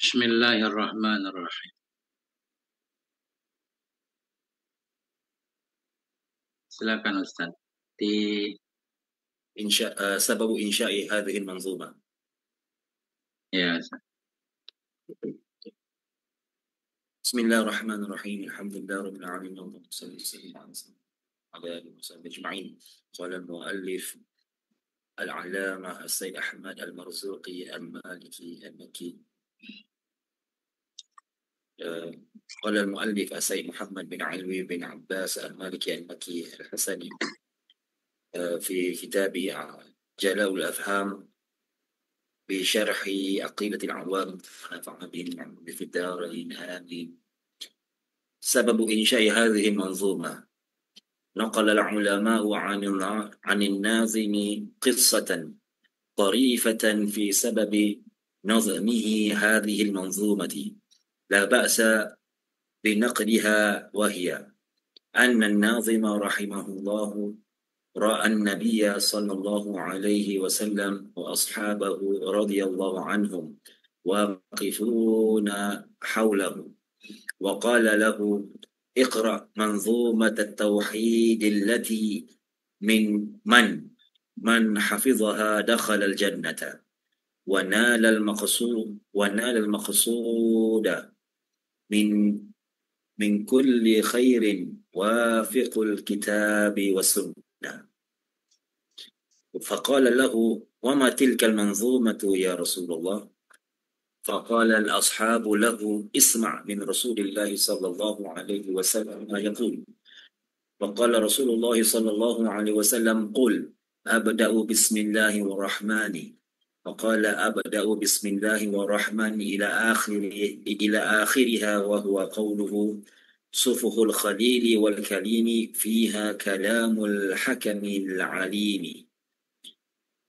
Bismillahirrahmanirrahim. Silakan Ustaz. سبب إنشاء هذه المنظومة. Ya, Ustaz. بسم الله الرحمن الرحيم الحمد لله رب العالمين اللهم صل وسلم على آله وصحبه أجمعين. قال المؤلف العلامة السيد أحمد المرزوقي المالكي المكي. قال المؤلف السيد محمد بن علوي بن عباس المالكي المكي الحسني في كتابه جلاء الأفهام بشرح عقيدة العوام ونفعنا به في الدارين آمين. سبب إنشاء هذه المنظومة نقل العلماء عن الناظم قصة طريفة في سبب نظمه هذه المنظومة لا بأس بنقلها، وهي أن الناظم رحمه الله رأى النبي صلى الله عليه وسلم وأصحابه رضي الله عنهم واقفون حوله وقال له اقرأ منظومة التوحيد التي من حفظها دخل الجنة ونال المقصود من كل خير وافق الكتاب والسنة. فقال له وما تلك المنظومة يا رسول الله؟ فقال الأصحاب له اسمع من رسول الله صلى الله عليه وسلم ما يقول. فقال رسول الله صلى الله عليه وسلم قل أبدأ بسم الله والرحمن. فقال أبدأ بسم الله والرحمن إلى آخرها، وهو قوله صفه الخليل والكليم فيها كلام الحكم العليم.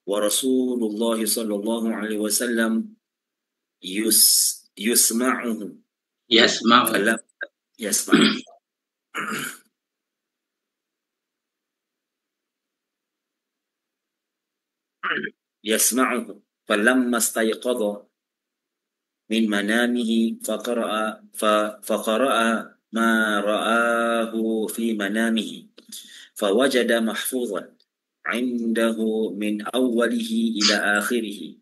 ورسول الله صلى الله عليه وسلم يسمعه فلما استيقظ من منامه فقرأ ما رآه في منامه فوجد محفوظا عنده من أوله إلى آخره.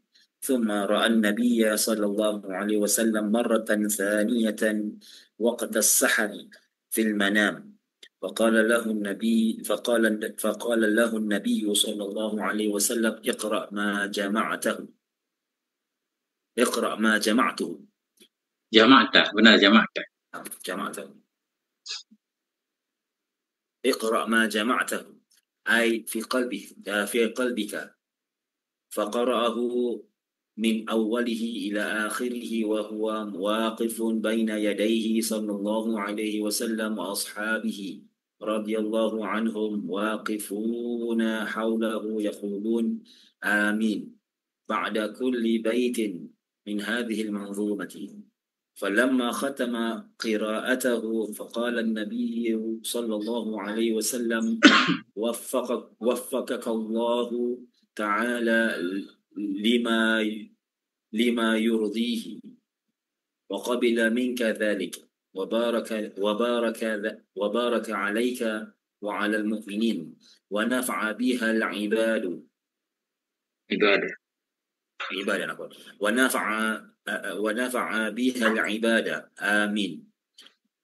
ثم رأى النبي صلى الله عليه وسلم مرة ثانية وقت السحر في المنام فقال له النبي صلى الله عليه وسلم اقرأ ما جمعته. Benar jama'ta. اقرأ ما جمعته أي في قلبك. فقرأه من أوله إلى آخره وهو واقف بين يديه صلى الله عليه وسلم وأصحابه رضي الله عنهم واقفون حوله يقولون آمين بعد كل بيت من هذه المنظومة. فلما ختم قراءته فقال النبي صلى الله عليه وسلم وفقك الله تعالى لما يرضيه وقبل منك ذلك وبارك عليك وعلى المؤمنين ونفع بها العباد ونفع بها العباد آمين.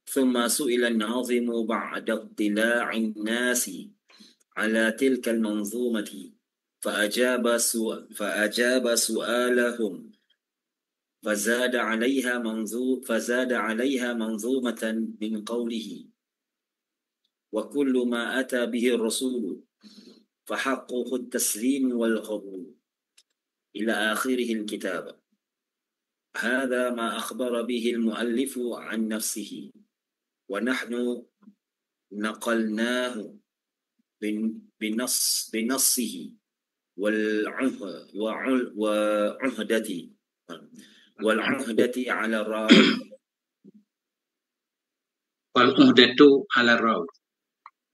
ثم سئل الناظم بعد اطلاع الناس على تلك المنظومة فأجاب سؤالهم فزاد عليها منظومة من قوله وكل ما أتى به الرسول فحقه التسليم والقبول إلى آخره الكتاب. هذا ما أخبر به المؤلف عن نفسه ونحن نقلناه بنصه والعهدة على الراوي.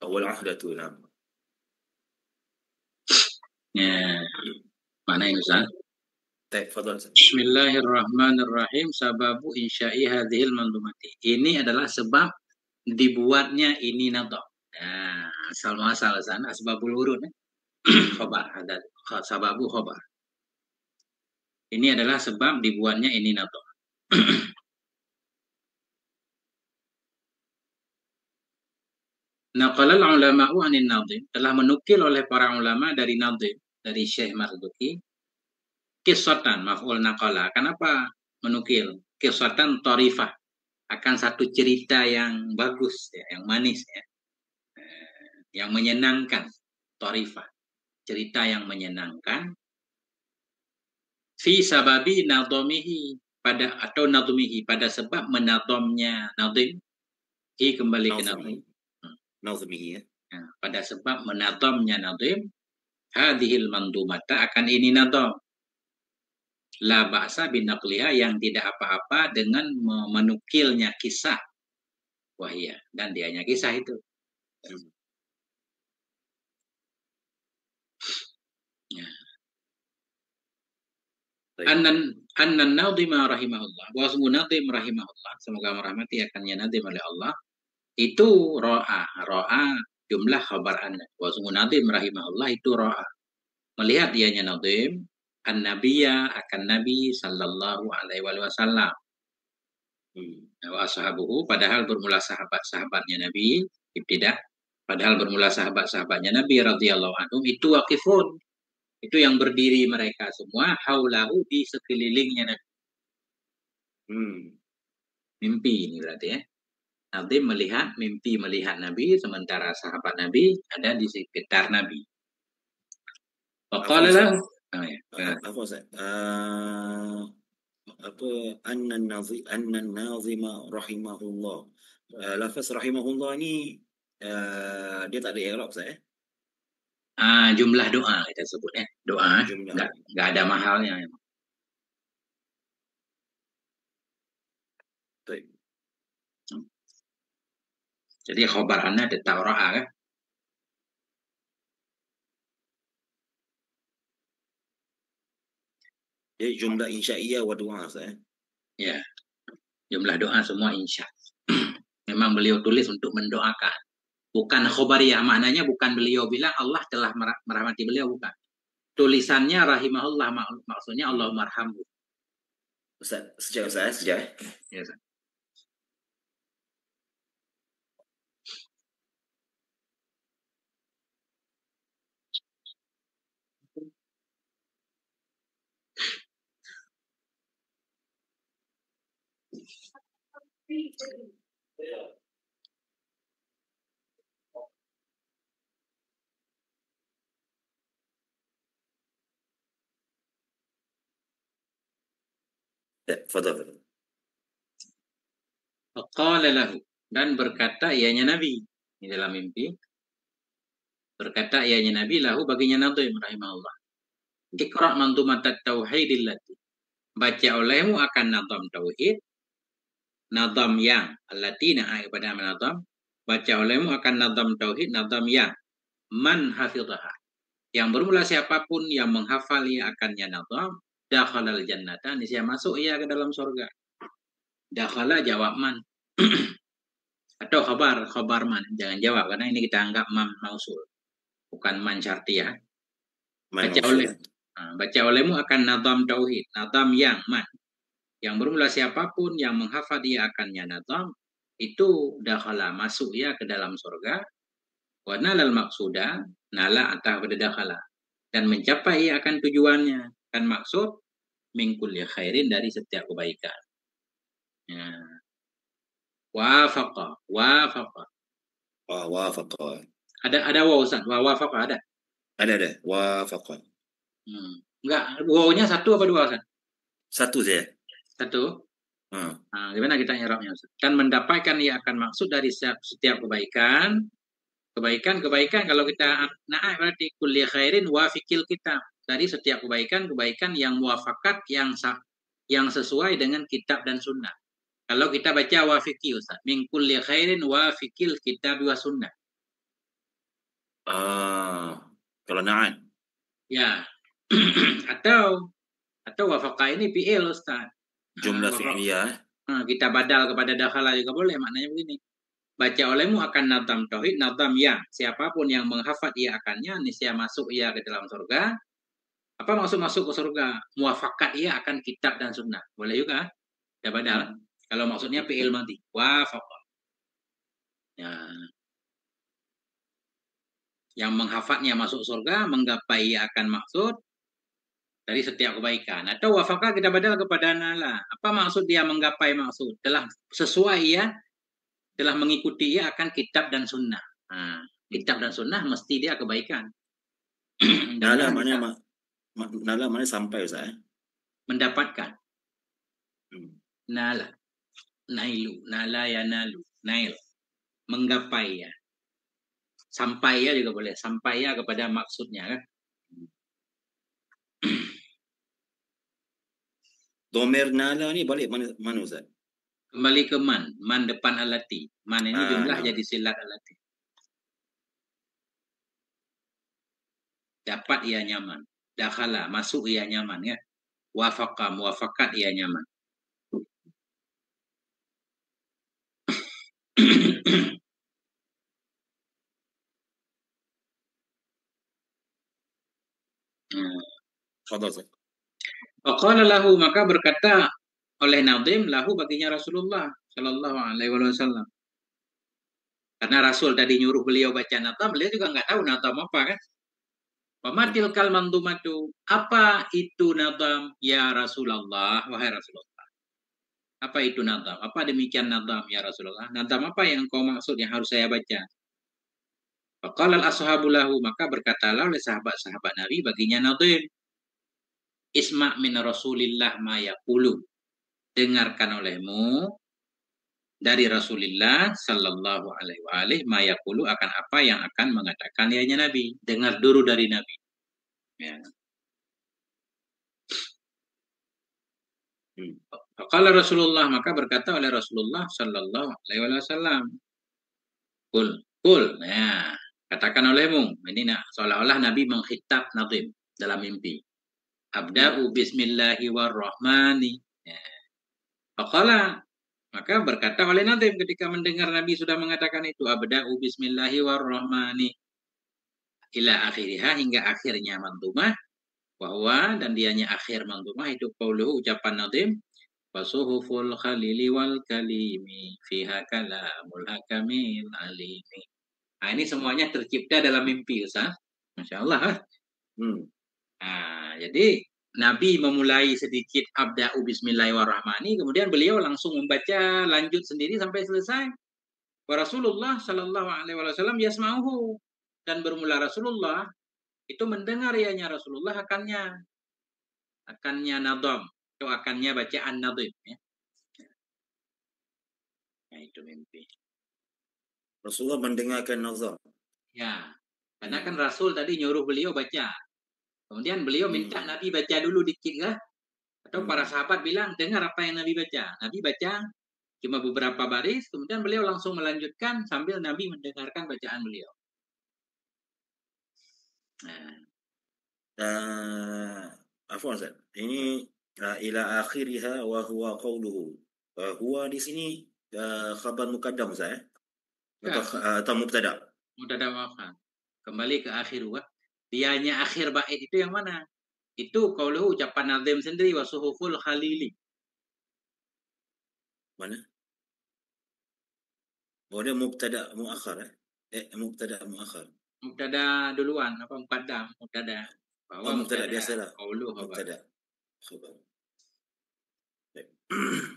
والعهدة نعم. Ya, mana ini Ustaz? Baik, fadhal Ustaz. Bismillahirrahmanirrahim. Sababu insya'i hadhil mandumati. Ini adalah sebab dibuatnya ini nadam. Nah, asal muasal sana asbabul wurud. Khobar ada sababu khobar. Ini adalah sebab dibuatnya ini nadam. Naqalal ulama'u anin nadim. Telah menukil oleh para ulama dari nadim, dari Syekh Marzuki. Kisatan, maf'ul naqala. Kenapa menukil? Kisatan torifah. Akan satu cerita yang bagus, ya, yang manis, ya, yang menyenangkan. Torifah. Cerita yang menyenangkan. Fi sababi nadomihi. Atau nadumihi. Pada sebab menadomnya nadim. Kembali ke nadim. Nazmihi, ya. Nah, pada sebab menadomnya nadim. Hadhil mandumata akan ini nadom. La ba'sa binaqliha yang tidak apa-apa dengan menukilnya kisah. Wahia. Dan dianya kisah itu. Ya. Annan nadhima rahimahullah. Wasmu nadhim rahimahullah. Semoga merahmati akannya nadhim oleh Allah. Itu ro'a jumlah khabar anna. Wasmu nadhim rahimahullah itu ro'a. Melihat dianya nadhim an-nabiyya akan Nabi sallallahu alaihi wasallam. Wa ashabuhu, padahal bermula sahabat-sahabatnya Nabi, ibtidah. Padahal bermula sahabat-sahabatnya Nabi radhiyallahu anhum itu waqifun. Itu yang berdiri mereka semua haulahu di sekelilingnya Nabi. Mimpi ini berarti, ya. Nabi mimpi melihat Nabi, sementara sahabat Nabi ada di sekitar Nabi. Faqala lahu, apa Ustaz? Annan nazima rahimahullah. Lafaz rahimahullah ni dia tak ada i'rab, Ustaz, ya? Jumlah doa kita sebut, ya. Doa, enggak ada mahalnya. Baik. Jadi khabar anna ada taura'a, kan? Jadi jumlah insya'iyah wa doa, Ustaz, ya? Ya. Jumlah doa semua insya. Memang beliau tulis untuk mendoakan. Bukan khobariyah, maknanya bukan beliau bilang Allah telah merahmati beliau, bukan. Tulisannya rahimahullah, maksudnya Allah marhamu. Ustaz, sejak. Ya, Ustaz. Fadhal. Faqala lahu, dan berkata ianya Nabi di dalam mimpi. Berkata ianya Nabi lahu baginya Nadhim rahimahullah. Iqra' mandumatat tauhidillati. Baca olehmu akan nadam tauhid. Nadam yang allati na'a kepada nadam. Baca olehmu akan nadam tauhid, nadam yang man hafidhaha. Yang bermula siapapun yang menghafal ia akannya nadam, dakhalal jannata, niscaya masuk ia ke dalam surga. Dakhala jawab man. Atau khabar man, jangan jawab karena ini kita anggap man mausul, bukan man syartiyah. Baca olehmu akan nadam tauhid, nadam yang man, yang bermula siapapun yang menghafal dia akannya nadam, itu dakhala masuk ia ke dalam surga. Wa nalal maqsuda, nala atah pada dakhala, dan mencapai ia akan tujuannya, kan maksud min kulli khairin, dari setiap kebaikan. Ya. Wafaqa. Ada waw, Ustaz. Wafaqa ada. Ada. Wafaqa. Enggak, wawnya satu apa dua, Ustaz? Satu saja. Satu. Gimana kita i'rabnya, Ustaz? Kan mendapatkan ia akan maksud dari setiap kebaikan. Kebaikan kalau kita na'a berarti kulli khairin wafiqil kitab. Dari setiap kebaikan yang muafakat, yang sesuai dengan kitab dan sunnah. Kalau kita baca wafiqi, Ustaz, min kulli khairin wafiqil kitab wa sunnah. Kalau na'an. Ya. Atau Atau wafaqa ini fi'il Ustaz. Jumlah fi'liyah. Kita badal kepada dakhala juga boleh, maknanya begini. Baca olehmu akan nazam tauhid, nazam ya. Siapapun yang menghafal ia akannya, niscaya masuk ia ke dalam surga. Apa maksud masuk ke surga? Muafakat ia akan kitab dan sunnah. Boleh juga. Ya badal. Kalau maksudnya fi'il madhi. Wafaqa. Ya. Yang menghafalnya masuk surga, menggapai ia akan maksud dari setiap kebaikan. Atau wafaqa kita badal kepada nala. Apa maksud dia menggapai maksud? Telah sesuai ya, telah mengikuti ia akan kitab dan sunnah. Kitab dan sunnah mesti dia kebaikan. Nala mana sampai Ustaz? Mendapatkan. Nala. Nailu. Nala ya nalu. Nail. Menggapai ya. Sampai ya juga boleh. Sampai ya kepada maksudnya kan. Domir nala ni balik mana Ustaz? Kembali ke man. Man depan alati. Man ini jumlah jadi silat alati. Dapat ia nyaman. Dakhala. Masuk ia nyaman ya. Wafaqa. Muafakat ia nyaman. Faqala lahu, maka berkata oleh Nadim lahu baginya Rasulullah sallallahu alaihi wasallam. Karena Rasul tadi nyuruh beliau baca natam, beliau juga nggak tahu natam apa kan. Pamatil kal mandumatu, apa itu natam ya Rasulullah, wahai Rasulullah. Apa itu natam? Apa demikian natam ya Rasulullah? Natam apa yang kau maksud yang harus saya baca? Faqala al-ashabu lahu, maka berkatalah oleh sahabat-sahabat Nabi baginya Nadim. Isma' min Rasulillah ma yaqulu. Dengarkan olehmu dari Rasulullah sallallahu alaihi wasallam ma yaqulu akan apa yang akan mengatakan ianya Nabi. Dengar dulu dari Nabi. Ya. Faqala Rasulullah, maka berkata oleh Rasulullah sallallahu alaihi wasallam. Kul. Ya, katakan olehmu. Ini seolah-olah Nabi mengkhitab Nadim dalam mimpi. Abda'u bismillahirrahmanirrahim. Ya. Faqala, maka berkata oleh Nadim ketika mendengar Nabi sudah mengatakan itu, abda'u bismillahirrahmanirrahim ila akhiriha, hingga akhirnya mantumah, bahwa dan dianya akhir mantumah itu qauluhu, ucapan Nadim, wasuhuful khalili wal kalimi fiha kalamul hakamil alimi. Nah, ini semuanya tercipta dalam mimpi Ustaz. Masya Allah. Nah, jadi Nabi memulai sedikit abda'u bismillahirrahmanirrahim, kemudian beliau langsung membaca lanjut sendiri sampai selesai. Wa Rasulullah sallallahu alaihi wasallam yasma'uhu, dan bermula Rasulullah itu mendengar ianya Rasulullah akannya nadam, atau akannya bacaan nadim ya. Nah, itu mimpi. Rasulullah mendengarkan nazam. Ya, karena kan Rasul tadi nyuruh beliau baca. Kemudian beliau minta Nabi baca dulu dikit kah? Atau para sahabat bilang, dengar apa yang Nabi baca. Nabi baca cuma beberapa baris, kemudian beliau langsung melanjutkan sambil Nabi mendengarkan bacaan beliau. Afwan Ustaz. Ini ila akhiriha wa huwa qawluhu. Huwa di sini khabar muqaddam Ustaz atau mubtada? Mubtada ma'afan. Kembali ke akhir wa. Dianya akhir bait itu yang mana? Itu qauluhu, ucapan Nazim sendiri, wasuhuful khalili. Mana? Oh, dia mubtada muakhar mubtada muakhar. Mubtada duluan, apa muqaddam? Mubtada. Mubtada biasalah. Qauluhu mubtada. Khabar.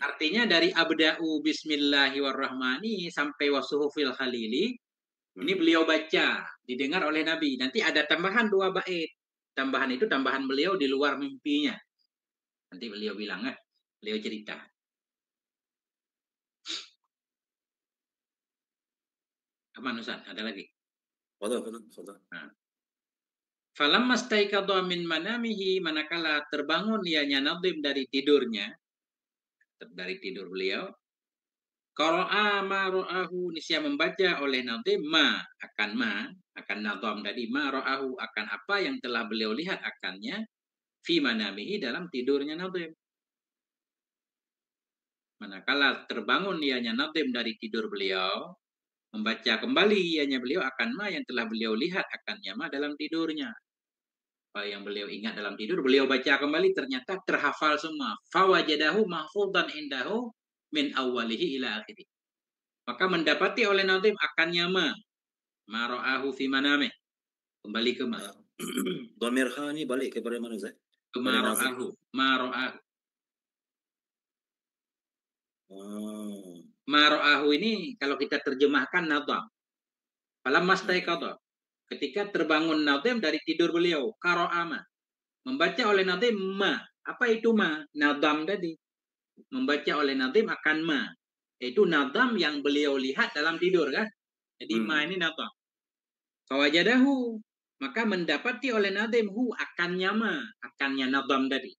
Artinya dari abda'u bismillahirrahmanirrahim sampai wasuhufil khalili, ini beliau baca, didengar oleh Nabi. Nanti ada tambahan 2 bait. Tambahan itu tambahan beliau di luar mimpinya. Nanti beliau bilang, beliau cerita. Apa Ustaz? Ada lagi? Fadhal. Falamma staiqadha min manamihi, manakala terbangun ianya Nadim dari tidurnya, dari tidur beliau, qara'a ma ra'ahu, niscaya membaca oleh Nadim akan Nadim tadi, ma ra'ahu akan apa yang telah beliau lihat akannya, fi manamihi dalam tidurnya Nadim. Manakala terbangun ianya Nadim dari tidur beliau, membaca kembali ianya beliau akan ma yang telah beliau lihat akannya ma dalam tidurnya. Apa yang beliau ingat dalam tidur, beliau baca kembali, ternyata terhafal semua. Fawajadahu mahfudan indahu min awwalihi ila akhirih. Maka mendapati oleh Nadim akannya ma ra'ahu fi manamih. Kembali ke ma. Dhamir ha ni balik kepada mana Ustaz? Ma Kepada Nazim. ra'ahu. Ma ra'ahu. Oh. Ma ra'ahu ini kalau kita terjemahkan Nadim. Falamma staiqadha. Ketika terbangun Nadim dari tidur beliau, qara'ama. Membaca oleh Nadim ma. Apa itu ma? Nadam tadi. Membaca oleh Nadim akan ma. Itu nadam yang beliau lihat dalam tidur kan. Jadi ma ini nadam. Fawajadahu. Maka mendapati oleh Nadim hu akannya ma. Akannya nadam tadi.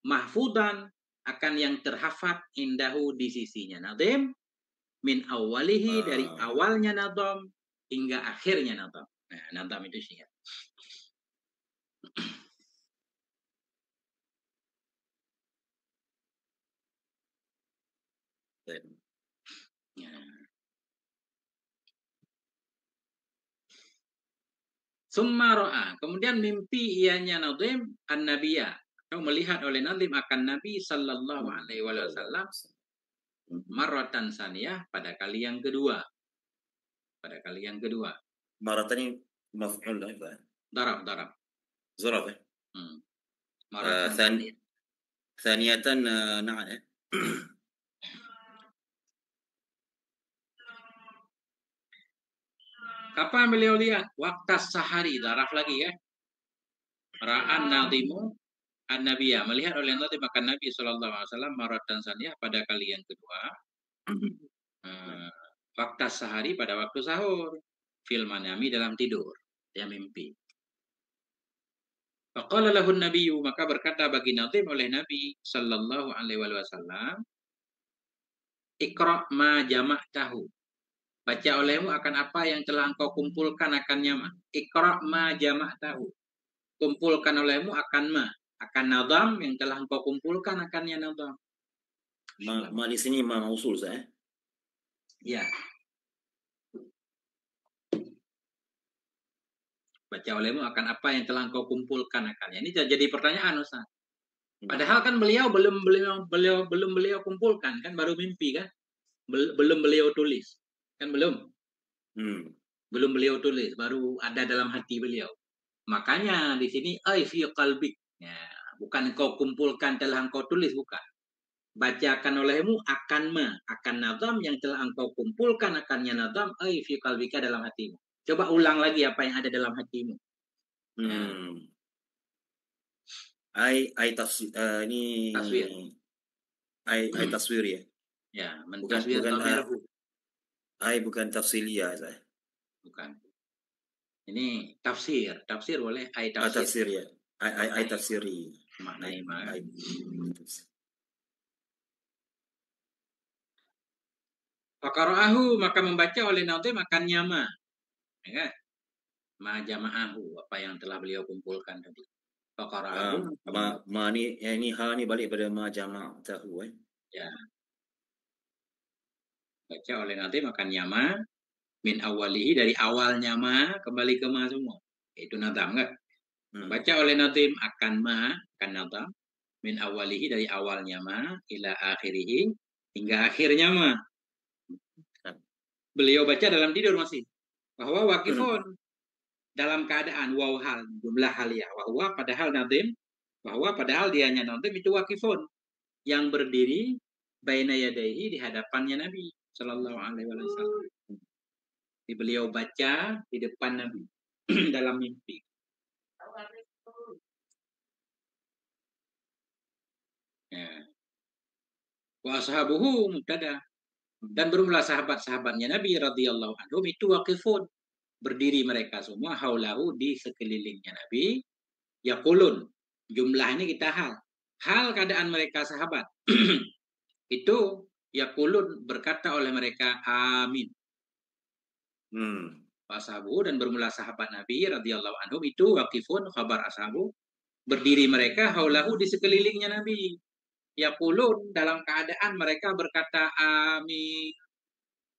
Mahfudan. Akan yang terhafat indahu di sisinya Nadim. Min awalihi dari awalnya nadam. Hingga akhirnya nadam. Nah nadam itu sih ya. Ya. Summa ro'a. Kemudian mimpi ianya Nadim an-Nabiya. Atau melihat oleh Nadim akan Nabi sallallahu alaihi wasallam marratan saniyah pada kali yang kedua. Pada kali yang kedua. Maratan ni maf'ul lah. Darab. Zaraf. Marratan saniyah. Thaniyatan na'an Kapan beliau lihat? Waktu sahari. Darab lagi ya. Ra'an Nadimu an-Nabiya. Melihat oleh Nadim akan Nabi sallallahu alaihi wasallam marratan saniyah pada kali yang kedua. Waktu sehari pada waktu sahur. Fil manami dalam tidur. Dia mimpi. Faqala lahu nabiyyu, maka berkata bagi Nadim oleh Nabi sallallahu alaihi wasallam, Iqra ma jama'tahu. Baca olehmu akan apa yang telah engkau kumpulkan akannya ma. Iqra ma jama'tahu. Kumpulkan olehmu akan nadam yang telah engkau kumpulkan akannya nadam. Ma di sini ma mausul Ustaz Ya. Baca olehmu akan apa yang telah engkau kumpulkan akannya. Ini jadi pertanyaan Ustaz. Padahal kan beliau belum beliau kumpulkan kan, baru mimpi kan. Belum beliau tulis. Kan belum. Belum beliau tulis, baru ada dalam hati beliau. Makanya di sini ai fi qalbik. Ya, bukan engkau kumpulkan telah engkau tulis, bukan. Bacakan olehmu akan nazam yang telah engkau kumpulkan akannya nazam ai fi qalbika dalam hatimu. Coba ulang lagi apa yang ada dalam hatimu. Ai tafsir ini taswir. Ai taswir ya. Ya, mentaswir dhamirhu. Ai bukan tafsiliyah saya. Bukan. Ini tafsir. Tafsir boleh ai tafsir. Tafsir ya. Ai tafsiri. Maknai ai. Faqara'ahu, maka membaca oleh Nadim akan nyama. Ya kan? Ma jama'ahu, apa yang telah beliau kumpulkan tadi. Faqara'ahu. Ma ni ini ha ni balik pada ma jama'tahu Ya. Baca oleh Nadim akan nyama min awalihi dari awalnya ma kembali ke ma semua. Itu nadam kan? Baca oleh Nadim akan nadam min awalihi dari awalnya ma ila akhirihi hingga akhirnya ma. Beliau baca dalam tidur masih bahwa wakifun dalam keadaan waw hal jumlah hal ya bahwa padahal Nadim bahwa padahal dianya Nadim itu wakifun yang berdiri baina yadaihi di hadapannya Nabi sallallahu alaihi wasallam. Beliau baca di depan Nabi dalam mimpi. Ya. Wa ashabuhu mubtada. Dan bermula sahabat-sahabatnya Nabi radhiyallahu anhum itu waqifun. Berdiri mereka semua haulahu di sekelilingnya Nabi. Yaqulun. Jumlah ini kita hal. Hal keadaan mereka sahabat. Itu yaqulun berkata oleh mereka amin. Ashabu dan bermula sahabat Nabi radhiyallahu anhum itu waqifun khabar ashabu berdiri mereka haulahu di sekelilingnya Nabi. Yaqulun, dalam keadaan mereka berkata amin.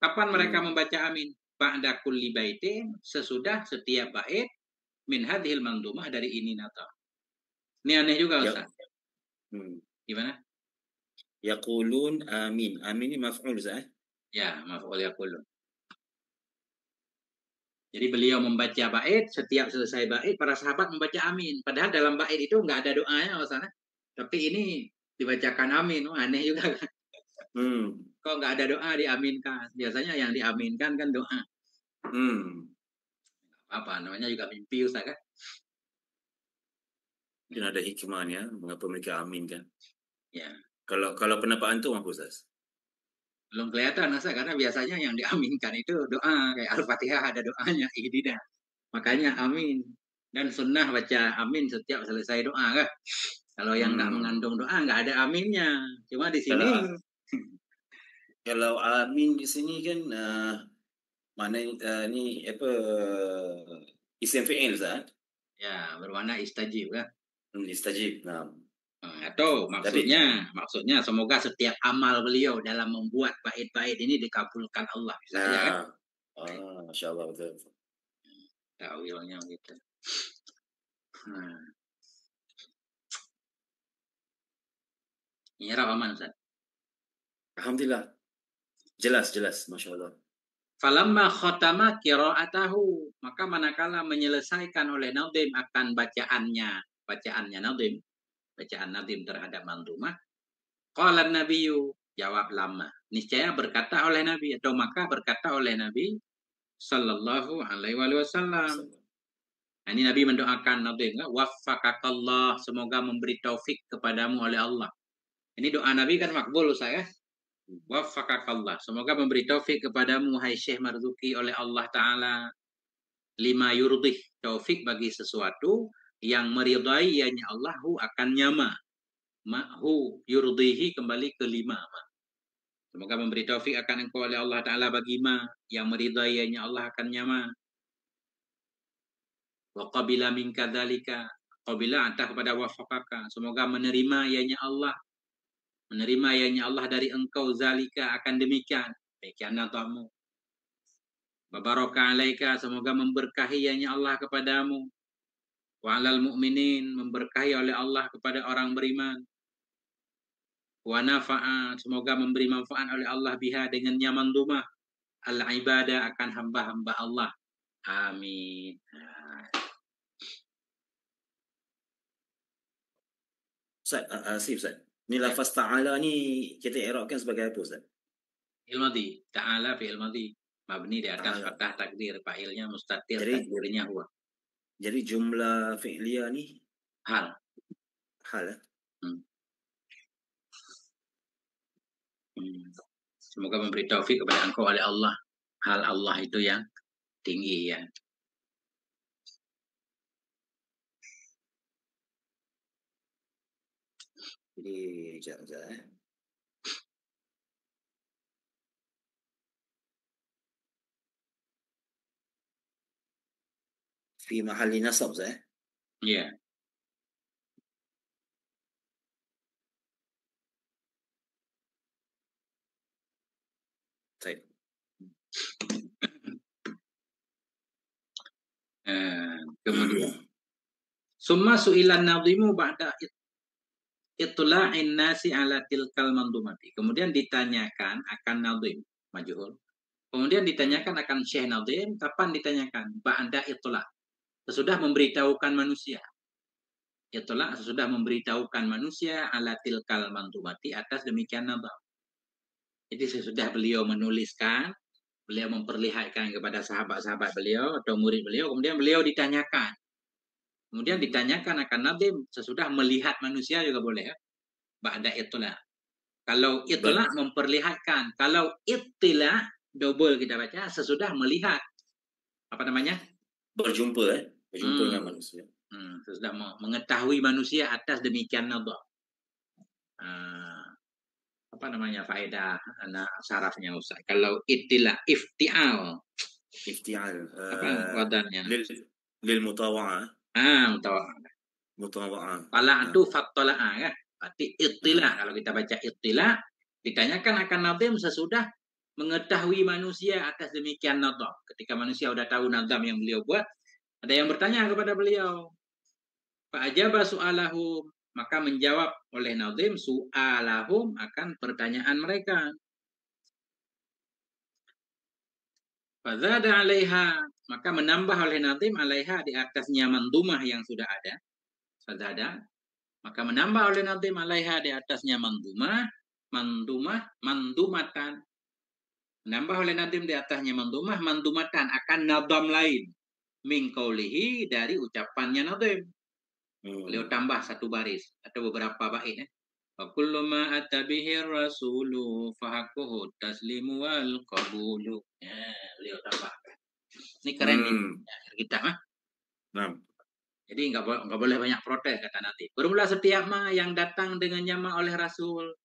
Kapan mereka membaca amin? Ba'da kulli baitin, sesudah setiap bait min hadhil mandumah, dari ini nata. Ini aneh juga Ya. Ustaz. Gimana? Yaqulun amin. Amin ini maf'ul Ustaz. Ya, maf'ul yaqulun. Jadi beliau membaca bait, setiap selesai bait para sahabat membaca amin. Padahal dalam bait itu nggak ada doanya Ustaz. Tapi ini dibacakan amin. Aneh juga kan. Kok nggak ada doa diaminkan? Biasanya yang diaminkan kan doa. Apa namanya juga mimpi Ustaz kan? Mungkin ada hikmahnya mengapa mereka amin kan? Ya. Kalau pendapat antum apa Ustaz? Belum kelihatan Ustaz, karena biasanya yang diaminkan itu doa, kayak Al-Fatihah ada doanya, ihdina. Makanya amin. Dan sunnah baca amin setiap selesai doa kan. Kalau yang nggak mengandung doa nggak ada aminnya. Cuma di sini kalau amin di sini kan mana ni apa isim fi'il Ustaz? ya berwarna istajib kan. Istajib. Atau maksudnya semoga setiap amal beliau dalam membuat bait-bait ini dikabulkan Allah. Bisa aja kan? Masya Allah, betul. Takwilnya gitu. Nyerap aman Ustaz. Alhamdulillah. Jelas, Masya Allah. Falamma khatama qira'atahu, maka manakala menyelesaikan oleh Nadim akan bacaannya Nadim, bacaan Nadim terhadap mandumah, qala nabiyyu, jawab lama. Niscaya berkata oleh Nabi, atau maka berkata oleh Nabi sallallahu alaihi wasallam. Nah, ini Nabi mendoakan Nadim, waffaqakallah, semoga memberi taufik kepadamu oleh Allah. Ini doa Nabi kan makbul saya. Waffaqakallah, semoga memberi taufik kepadamu hai Syekh Marzuki oleh Allah Ta'ala, lima yurdih, taufik bagi sesuatu yang meridai ianya Allahu akan nyama. Ma'hu yurdihi, kembali ke lima. Semoga memberi taufik akan engkau oleh Allah Ta'ala bagi ma yang meridai ianya Allah akan nyama. Wa qabila min kadzalika, qabila antah kepada wafaqaka, semoga menerima ianya Allah, menerima ianya Allah dari engkau, zalika akan demikian natamu. Babaraka alaika, semoga memberkahi ianya Allah kepadamu. Wa alal mu'minin, memberkahi oleh Allah kepada orang beriman. Wa nafa'a, semoga memberi manfaat oleh Allah biha, dengan nyaman dumah al ibadah, akan hamba-hamba Allah. Amin. Ustaz. Ni lafaz ta'ala ni kita i'rabkan sebagai apa Ustaz? Fi'il madhi. Ta'ala fi'il madhi. Mabni di atas fathah takdir. Fa'ilnya mustatir, takdirnya huwa. Jadi jumlah fi'liyah ni hal. Semoga memberi taufik kepada engkau oleh Allah. Hal Allah itu yang tinggi ya. Jadi sekejap. Fi mahalli nasab Ya. Baik. Kemudian summa su'ilan nadhimu ba'da itla'in nasi ala tilkal mandumati. Kemudian ditanyakan akan nadhim majhul. Kemudian ditanyakan akan Syekh Nadhim, kapan ditanyakan? Ba'da itla', sesudah memberitahukan manusia. Itla' sesudah memberitahukan manusia ala tilkal mandumati, atas demikian nadham. Jadi sesudah beliau menuliskan, beliau memperlihatkan kepada sahabat-sahabat beliau atau murid beliau, kemudian beliau ditanyakan. Kemudian ditanyakan akan Nadim sesudah melihat manusia juga boleh ya. Ba'da itla'. Kalau itla' memperlihatkan, kalau ittila' double kita baca, sesudah melihat. Apa namanya? Berjumpa dengan manusia. Sesudah mengetahui manusia atas demikian nadham. Apa namanya faedah syarafnya Ustaz? Kalau ittila' ifti'al. Apa wadannya? Lil mutawa'ah. Mutawa'ah. Mutawa'ah. Tala'tu fattala'a kan. Berarti ittila. Kalau kita baca ittila, ditanyakan akan nazim sesudah mengetahui manusia atas demikian nazam. Ketika manusia sudah tahu nazam yang beliau buat, ada yang bertanya kepada beliau. Fa'ajaba su'alahum. Maka menjawab oleh nazim su'alahum akan pertanyaan mereka. Fazada 'alaiha, maka menambah oleh nazim 'alaiha di atasnya mandumah yang sudah ada. Fazada, maka menambah oleh nazim 'alaiha di atasnya mandumatan. Menambah oleh nazim di atasnya mandumatan akan nadam lain. Min qaulihi, dari ucapannya nazim. Beliau tambah satu baris atau beberapa bait. Wa kullu ma atabihi rasulu fahaqquhu taslimu wal qabulu. Beliau tambahkan. Ini keren nih akhir kita mah. Nah. Jadi nggak boleh banyak protes kata nanti. Bermula setiap ma yang datang dengannya ma oleh Rasul.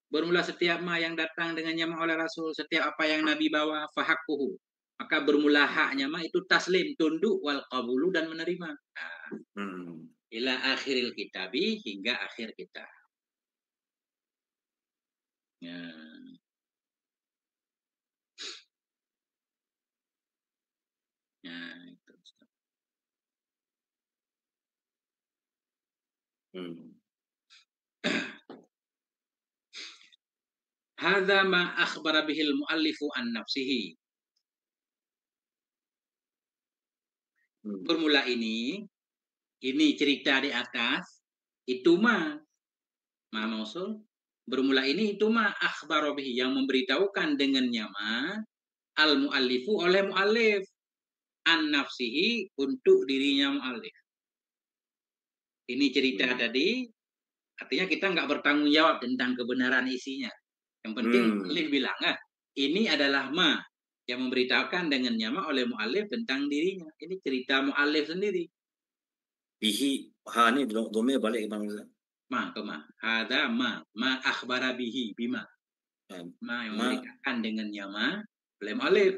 Bermula setiap ma yang datang dengannya ma oleh Rasul. Setiap apa yang Nabi bawa fahaqquhu. Maka bermula haknya ma itu taslim, tunduk wal qabulu dan menerima. Ila akhiril kitabi, hingga akhir kitab. Ya. Ya, itu. Hadza ma akhbara bihil muallifu an nafsihi. Bermula ini cerita di atas, itu ma mausul. Bermula ini itu ma akhbara bihi, yang memberitahukan dengannya ma al muallifu oleh muallif an nafsihi, untuk dirinya muallif. Ini cerita tadi, artinya kita nggak bertanggung jawab tentang kebenaran isinya. Yang penting muallif bilang, ini adalah ma yang memberitahukan dengannya ma oleh muallif tentang dirinya. Ini cerita muallif sendiri. Bihi, ha ni domir balik ke bang Ustaz. Ma ke ma. Hadza ma akhbara bihi bima. Ma yang memberitakan dengannya ma oleh muallif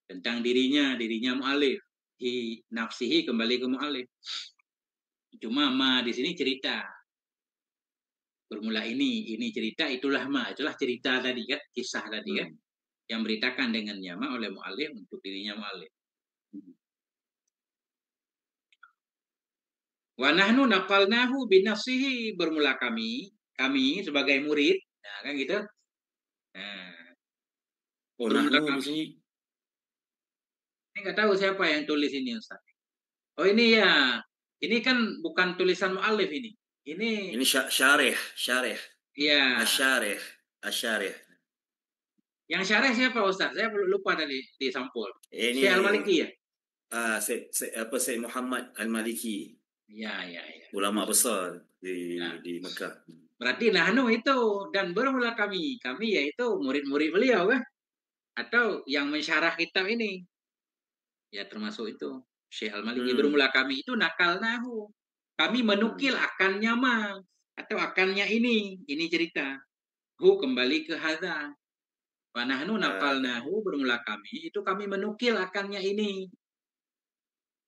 tentang dirinya muallif. Hi nafsihi, kembali ke muallif. Cuma ma di sini cerita. Bermula ini cerita, itulah ma, itulah cerita tadi kan, kisah tadi kan, yang beritakan dengannya ma oleh muallif untuk dirinya muallif. Wa nahnu naqalnahu binafsihi, bermula kami sebagai murid, nah kan gitu. Nah, bermula kami. Ini nggak tahu siapa yang tulis ini, Ustaz. Oh ini ya, ini kan bukan tulisan muallif ini. Ini syarih. Iya. Asyarih. Yang syarih siapa, Ustaz? Saya lupa tadi di sampul. Ini Syekh Al-Maliki ya? Syekh Muhammad Al-Maliki. Ya. Ulama besar di Mekah. Berarti nahnu itu, dan bermula kami yaitu murid-murid beliau kan? Atau yang mensyarah kitab ini. Ya termasuk itu. Syekh Al-Maliki. Bermula kami itu nakal nahu. Kami menukil akannya ma, atau akannya ini cerita. Hu, kembali ke hadza. Wa nahnu naqalnahu, bermula kami itu kami menukil akannya ini.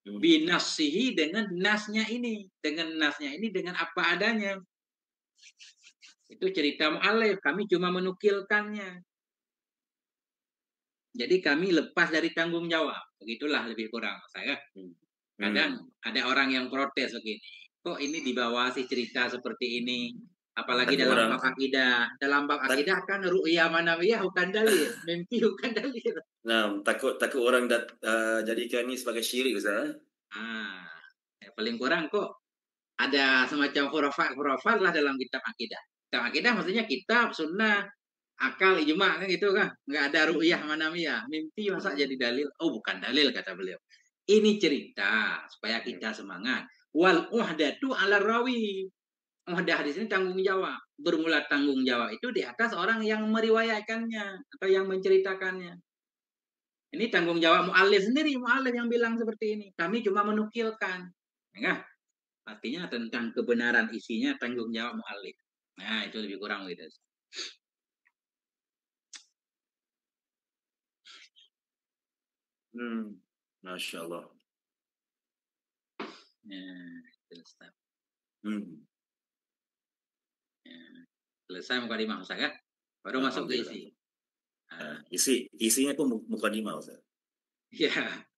Binasihi, dengan nasnya ini, dengan apa adanya. Itu cerita mu'alif, kami cuma menukilkannya. Jadi kami lepas dari tanggung jawab. Begitulah lebih kurang saya. Kadang ada orang yang protes begini. Kok ini dibawa sih cerita seperti ini? Apalagi dalam bab akidah. Dalam bab akidah kan ru'yah manawiyah bukan dalil. Mimpi bukan dalil. Nah, takut orang jadikan ini sebagai syirik, Ustaz. Paling kurang kok ada semacam khurafat lah dalam kitab akidah. Kitab akidah maksudnya kitab, sunnah, akal, ijma kan gitu kan. Nggak ada ru'yah manawiyah. Mimpi masa jadi dalil? Oh bukan dalil kata beliau. Ini cerita supaya kita semangat. Wal uhdatu ala rawi. Uhdah di sini tanggung jawab. Bermula tanggung jawab itu di atas orang yang meriwayatkannya atau yang menceritakannya. Ini tanggung jawab mu'alif sendiri, mu'alif yang bilang seperti ini. Kami cuma menukilkan. Ya, artinya tentang kebenaran isinya tanggung jawab mu'alif. Nah, itu lebih kurang gitu. Masya Allah. Selesai. Selesai mukadimah Ustaz kan? Baru masuk ke isi. Isinya pun mukadimah Ustaz. Iya.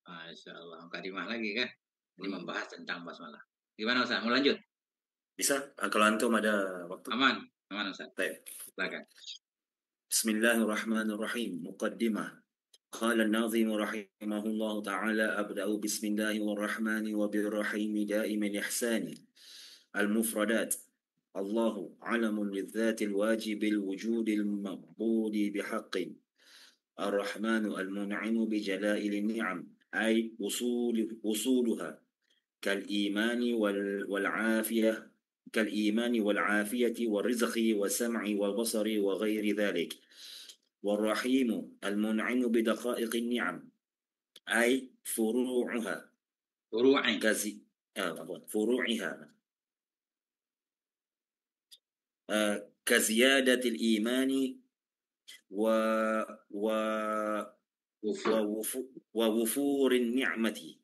Masya Allah, mukadimah lagi kan? Ini membahas tentang basmalah. Gimana Ustaz? Mau lanjut? Bisa, kalau antum ada waktu. Aman Ustaz. Baik. Silakan. Bismillahirrahmanirrahim. Muqaddimah. قال الناظم رحمه الله تعالى أبدأ بسم الله الرحمن وبالرحيم دائما إحساني المفردات الله علم للذات الواجب الوجود المقبول بحق الرحمن المنعم بجلائل النعم أي وصولها كالإيمان والعافية والرزق والسمع والبصر وغير ذلك والرحيم المنعم بدقائق النعم أي فروعها كزيادة الإيمان ووفور النعمة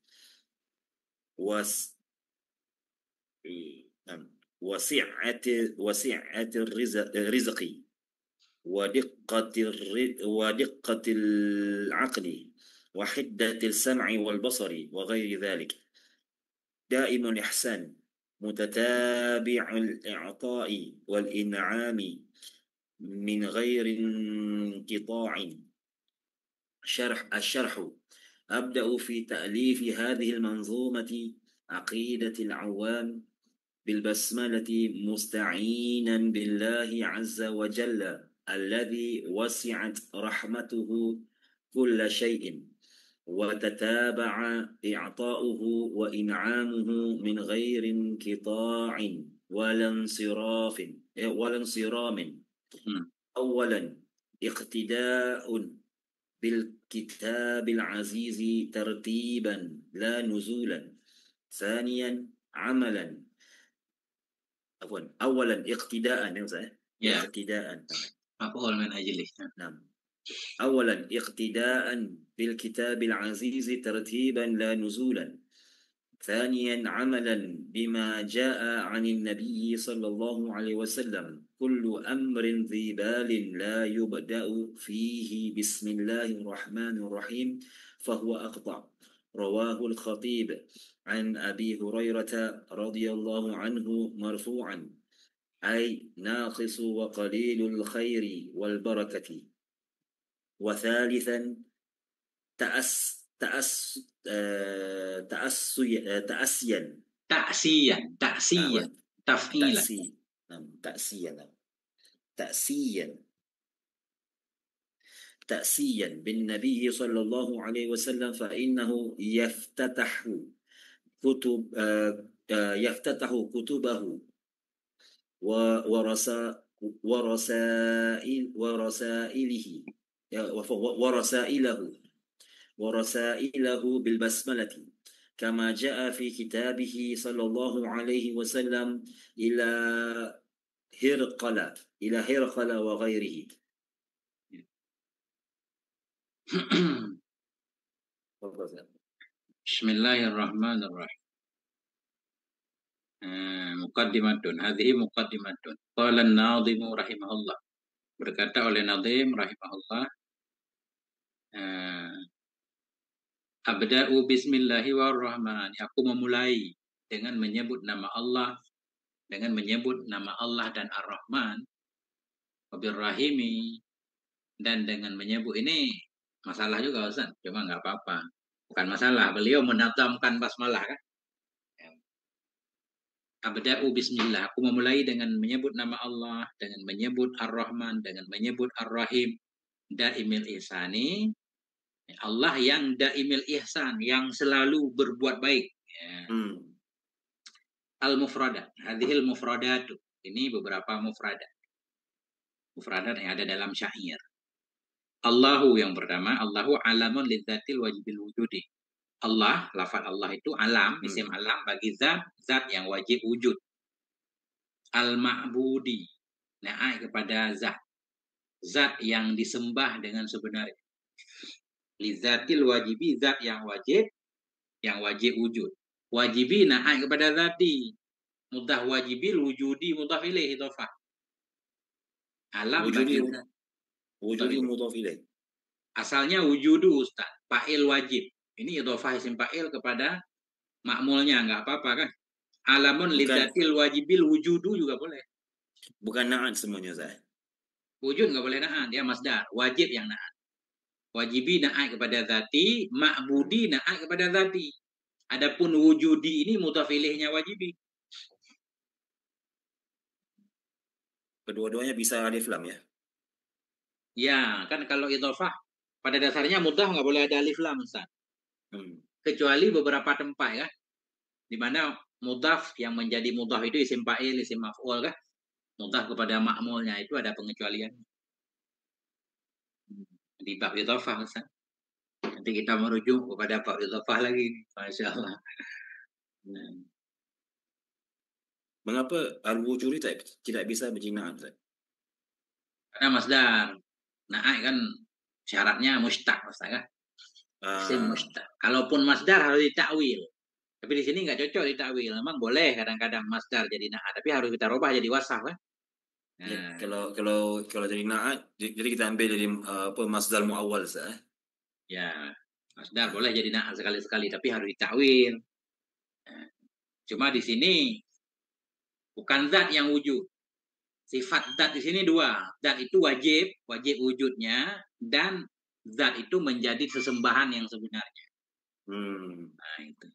وسعة الرزق ودقة العقل وحدة السمع والبصر وغير ذلك دائم الإحسان متتابع الإعطاء والإنعام من غير انقطاع الشرح أبدأ في تأليف هذه المنظومة عقيدة العوام بالبسملة مستعينا بالله عز وجل الذي وسعت رحمته كل شيء وتتابع إعطاؤه وإنعامه من غير انقطاع ولا انصرام أولا اقتداء بالكتاب العزيز ترتيبا لا نزولا ثانيا عملا أولا اقتداء اقتداء مفعول من أجله. نعم. أولا اقتداء بالكتاب العزيز ترتيبا لا نزولا ثانيا عملا بما جاء عن النبي صلى الله عليه وسلم كل أمر ذي بال لا يبدأ فيه بسم الله الرحمن الرحيم فهو أقطع رواه الخطيب عن أبي هريرة رضي الله عنه مرفوعا أي ناقص وقليل الخير والبركة وثالثا تأسيا بالنبي صلى الله عليه وسلم فإنه يفتتح كتبه ورسائله بالبسملة كما جاء في كتابه صلى الله عليه وسلم إلى هرقل وغيره. Bismillahirrahmanirrahim. Muqaddimatun. Hadhihi muqaddimatun. Qala an-nadhimu rahimahullah. Berkata oleh Nadhim rahimahullah. Abda'u bismillahirrahmanirrahim. Aku memulai dengan menyebut nama Allah. Dengan menyebut nama Allah dan Ar-Rahman. Wabirrahimi. Dan dengan menyebut ini masalah juga Ustaz. Cuma nggak apa-apa. Bukan masalah. Beliau menatapkan basmalah kan. Abda'u bismillah. Aku memulai dengan menyebut nama Allah, dengan menyebut Ar-Rahman, dengan menyebut Ar-Rahim. Daimil ihsani. Allah yang daimil ihsan, yang selalu berbuat baik. Al-mufradat. Hadhil mufradat. Ini beberapa mufradat. Mufradat yang ada dalam syair. Allahu yang pertama, Allahu alamun lidzatil wajibil wujudi. Allah, lafaz Allah itu alam, isim alam bagi zat yang wajib wujud. Al-ma'budi, naai kepada zat yang disembah dengan sebenarnya. Lizatil wajibi, zat yang wajib wujud. Wajibi naik kepada zati. Mudah wajibil wujudi mudhaf ilaih idhofah. Alam bagi wujudi mudhaf ilaih. asalnya wujudu Ustaz, fa'il wajib. Ini idhofah isim fa'il kepada ma'mulnya, enggak apa-apa kan? Alamun lidzatil wajibil wujudu juga boleh. Bukan na'at semuanya, Ustaz. Wujud enggak boleh na'at, dia masdar, wajib yang na'at. Wajibi na'at kepada zati, ma'budi na'at kepada zati. Adapun wujudi ini mudhaf ilaihnya wajibi. Kedua-duanya bisa alif lam ya? Ya, kan kalau idhofah pada dasarnya mudhaf nggak boleh ada alif lam, Ustaz. Kecuali beberapa tempat ya, di mana mudhaf yang menjadi mudhaf itu isim fa'il, isim maf'ul kan? Mudhaf kepada ma'mulnya itu ada pengecualian. Di bab idhofah, Ustaz. Nanti kita merujuk kepada bab idhofah lagi, Masya Allah. Mengapa al-wujudi tidak bisa berjina, Ustaz? Karena masdar. Na'at kan syaratnya mustaq, Ustaz kan? Isim mustaq. Kalaupun masdar harus ditakwil. Tapi di sini nggak cocok ditakwil. Memang boleh kadang-kadang masdar jadi na'at, tapi harus kita rubah jadi wasaf kan? Nah. Ya, kalau jadi na'at, jadi kita ambil jadi masdar muawwal, Ustaz. Ya, masdar boleh jadi na'at sekali-sekali, tapi harus ditakwil. Nah, cuma di sini bukan zat yang wujud. Sifat zat di sini dua. Zat itu wajib wujudnya, dan zat itu menjadi sesembahan yang sebenarnya. Nah, itu.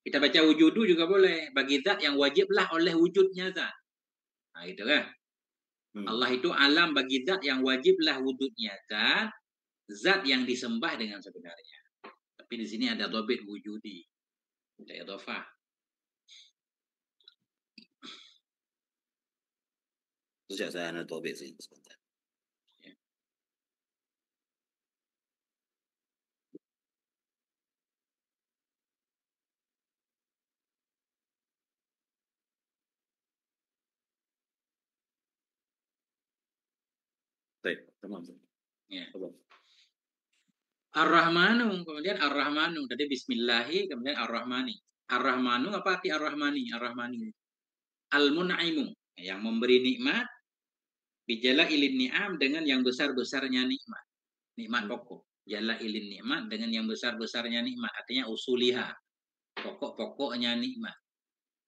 Kita baca wujudu juga boleh. Bagi zat yang wajiblah oleh wujudnya zat. Nah, itu kan. Allah itu alam bagi zat yang wajiblah wujudnya zat. Zat yang disembah dengan sebenarnya. Tapi di sini ada dhabit wujudi. Ada idhofah. Sejak saya ada dhabit sih sebentar. Baik, tamam. Ya. Ar-Rahmanu, kemudian Ar-Rahmanu. Tadi Bismillahi, kemudian Ar-Rahmani. Ar-Rahmanu apa arti Ar-Rahmani? Ar-Rahmani. Al-Mun'imu, yang memberi nikmat. Bijala ilin ni'am, dengan yang besar-besarnya nikmat. Nikmat pokok. Jala ilin nikmat dengan yang besar-besarnya nikmat. Artinya usuliha. Pokok-pokoknya nikmat.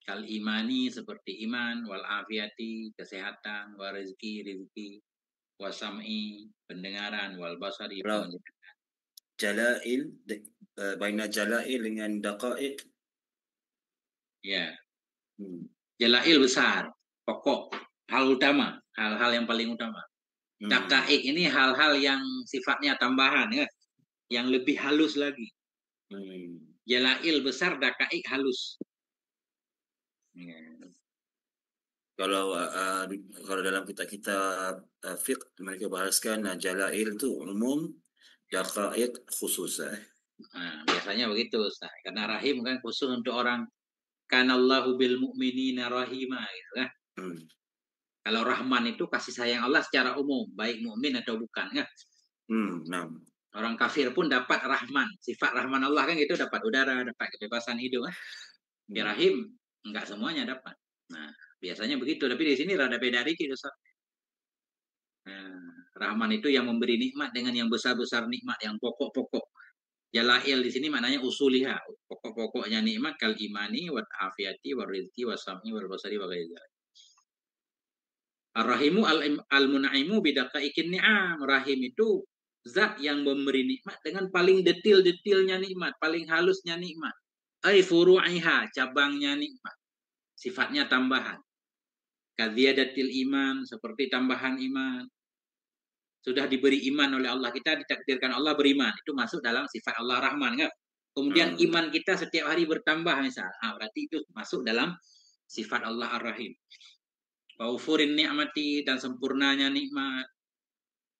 Kal imani seperti iman, wal afiati kesehatan, wal rizki, wasam'i pendengaran, wal basari penglihatan. Jalail, baina jalail dengan daqaiq. Ya. Jalail besar, pokok, hal utama, hal-hal yang paling utama. Daqaiq ini hal-hal yang sifatnya tambahan ya, yang lebih halus lagi. Jalail besar, daqaiq halus. Ya. Kalau dalam kitab fiqh mereka bahaskan jalail itu umum, daqaiq khusus. Nah, biasanya begitu, Ustaz. Karena rahim kan khusus untuk orang kanallahu bil mu'minina rahima gitu kan. Kalau Rahman itu kasih sayang Allah secara umum, baik mukmin atau bukan kan. Orang kafir pun dapat Rahman, sifat Rahman Allah kan gitu, dapat udara, dapat kebebasan hidup kan. Di rahim enggak semuanya dapat. Nah, biasanya begitu, tapi di sini rada beda dikit, Ustaz. Rahman itu yang memberi nikmat dengan yang besar-besar nikmat, yang pokok-pokok. Jalail di sini maknanya usuliha, pokok-pokoknya nikmat, kal imani, wat afiati, war rizki, wasam'i, wal basari, wa ghairi dzalik. Ar-Rahimu al-Munaimu bidaqaiqin ni'am. Rahim itu zat yang memberi nikmat dengan paling detil-detilnya nikmat, paling halusnya nikmat. Ai furu'iha, cabangnya nikmat. Sifatnya tambahan. Kadziyadatil iman, seperti tambahan iman. Sudah diberi iman oleh Allah, kita ditakdirkan Allah beriman, itu masuk dalam sifat Allah Rahman kan. Kemudian iman kita setiap hari bertambah misal, berarti itu masuk dalam sifat Allah Ar-Rahim. Waufurin ni'mati, dan sempurnanya nikmat.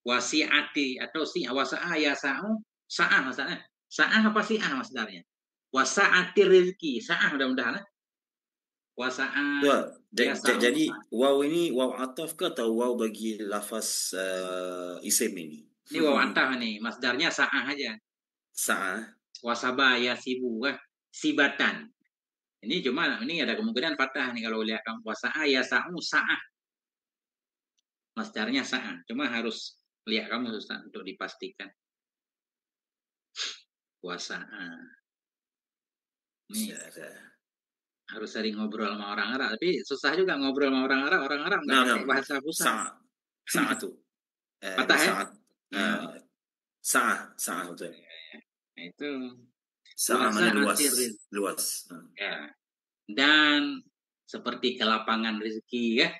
Wasi'ati atau wasa'a ya sa'u, sa'ah maksudnya. Sa'ah apa si'ah maksudnya? Wasa'ati rizki, sa'ah mudah-mudahan. Wasa'a. Jadi waw ini waw ataf ke atau waw bagi lafaz isim ini? Ini wawantah nih, masdarnya sa'ah aja. Sa'ah. Wasaba yasibu sibatan. Ini cuma ini ada kemungkinan fathah nih kalau lihat kamu wasa'a yasa'u sa'ah. Masdarnya sa'ah. Cuma harus lihat kamu Ustaz untuk dipastikan. Wasa'a. Ini harus sering ngobrol sama orang Arab, tapi susah juga ngobrol sama orang Arab. Orang Arab nggak pakai bahasa pusat. Sa'ah tuh. Patah ya? Sa'ah betul. Nah, itu. Sa'ah mana luas. Ya. Dan seperti kelapangan rezeki ya.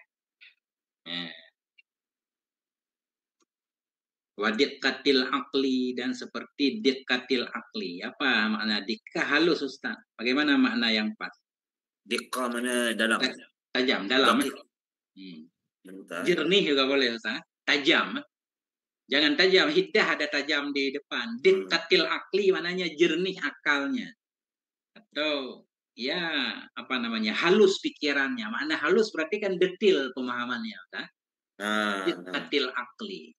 Wadiqatil akli dan seperti diqqatil akli. Apa makna diqqah? Halus Ustaz. Bagaimana makna yang pas? Diqqah mana dalam? Tajam, dalam. Jernih juga boleh Ustaz. Tajam. Jangan tajam, hiddah ada tajam di depan. Diqqatil akli maknanya jernih akalnya. Atau ya apa namanya? Halus pikirannya. Makna halus berarti kan detil pemahamannya Ustaz. Diqqatil akli.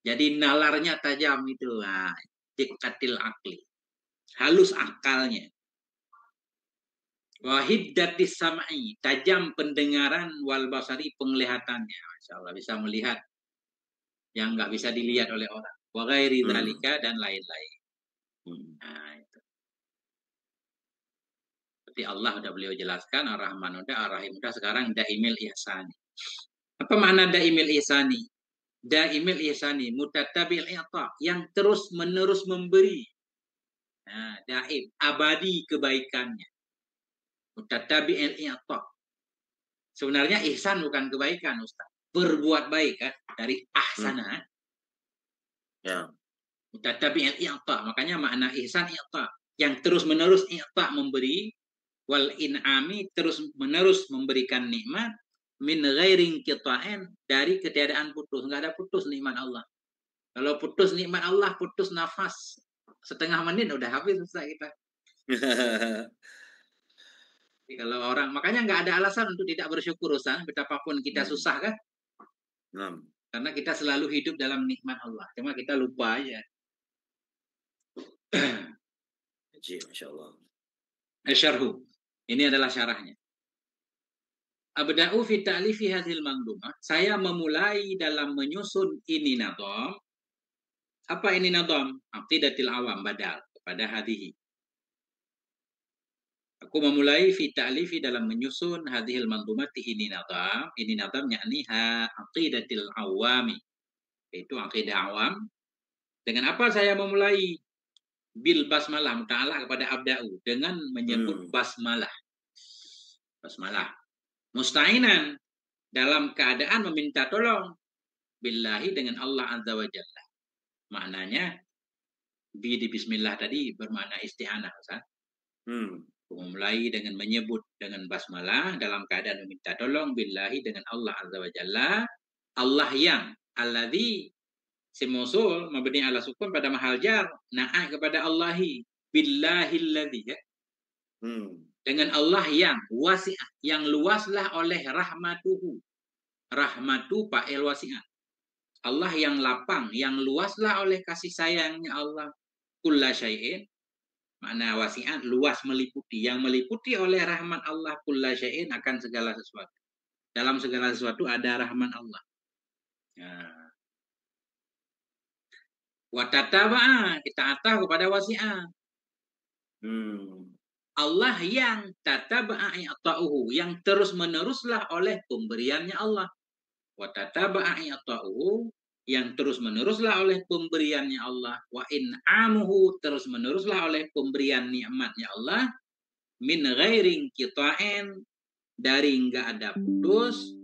Jadi nalarnya tajam itu, diqqatil akli. Halus akalnya. Wahiddatis sam'i, tajam pendengaran wal basari penglihatannya. Masya Allah bisa melihat yang nggak bisa dilihat oleh orang. Wa ghairi dzalika dan lain-lain. Nah, itu. Seperti Allah udah beliau jelaskan, Ar-Rahman udah, Ar-Rahim udah, sekarang daimil ihsani. Apa makna daimil ihsani? Daimil ihsani, mutatabil i'ta, yang terus menerus memberi. Nah, daim, abadi kebaikannya. Mutatabil i'ta. Sebenarnya ihsan bukan kebaikan, Ustaz. Berbuat baik kan, dari ahsana. Ya. Mutatabil i'ta, makanya makna ihsan i'ta, yang terus menerus i'ta memberi, wal in'ami terus menerus memberikan nikmat, min ghairin qita'in, dari ketiadaan putus. Enggak ada putus nikmat Allah. Kalau putus nikmat Allah, putus nafas. Setengah menit udah habis Ustaz kita. Jadi kalau orang, makanya nggak ada alasan untuk tidak bersyukur Ustaz, betapapun kita susah kan. Karena kita selalu hidup dalam nikmat Allah. Cuma kita lupa aja. Masya Allah. Syarhu. Ini adalah syarahnya. Abda'u fi ta'lifi hadhil manzumah. Saya memulai dalam menyusun ini nadham. Apa ini nadham? Aqidatil awam badal kepada hadhihi. Aku memulai fi ta'lifi dalam menyusun hadhil manzumati ini nadham. Ini nadham yakni aqidatil awami. Itu aqidah awam. Dengan apa saya memulai? Bil basmalah, muta'alaq kepada abda'u, dengan menyebut basmalah. Basmalah. Musta'inan, dalam keadaan meminta tolong billahi, dengan Allah azza wa jalla. Maknanya di bismillah tadi bermakna isti'anah. Memulai dengan menyebut dengan basmalah dalam keadaan meminta tolong billahi, dengan Allah azza wa jalla. Allah yang alladzi simusul mabni ala sukun pada mahal jar, na'at kepada Allahi, billahilladzi ya. Dengan Allah yang wasi'ah, yang luaslah oleh rahmatuhu. Rahmatu fa'il wasi'ah. Allah yang lapang, yang luaslah oleh kasih sayangnya Allah. Kulla syai'in, makna wasi'ah, luas meliputi. Yang meliputi oleh rahmat Allah kulla syai'in, akan segala sesuatu. Dalam segala sesuatu ada rahmat Allah. Watataba'a, kita atah kepada wasi'ah. Allah yang tataba'a i'ta'uhu, yang terus meneruslah oleh pemberiannya Allah. Watataba'a i'ta'uhu, yang terus meneruslah oleh pemberiannya Allah. Wa in'amuhu, terus meneruslah oleh pemberian nikmatnya Allah. Min ghairin qita'in, dari enggak ada putus.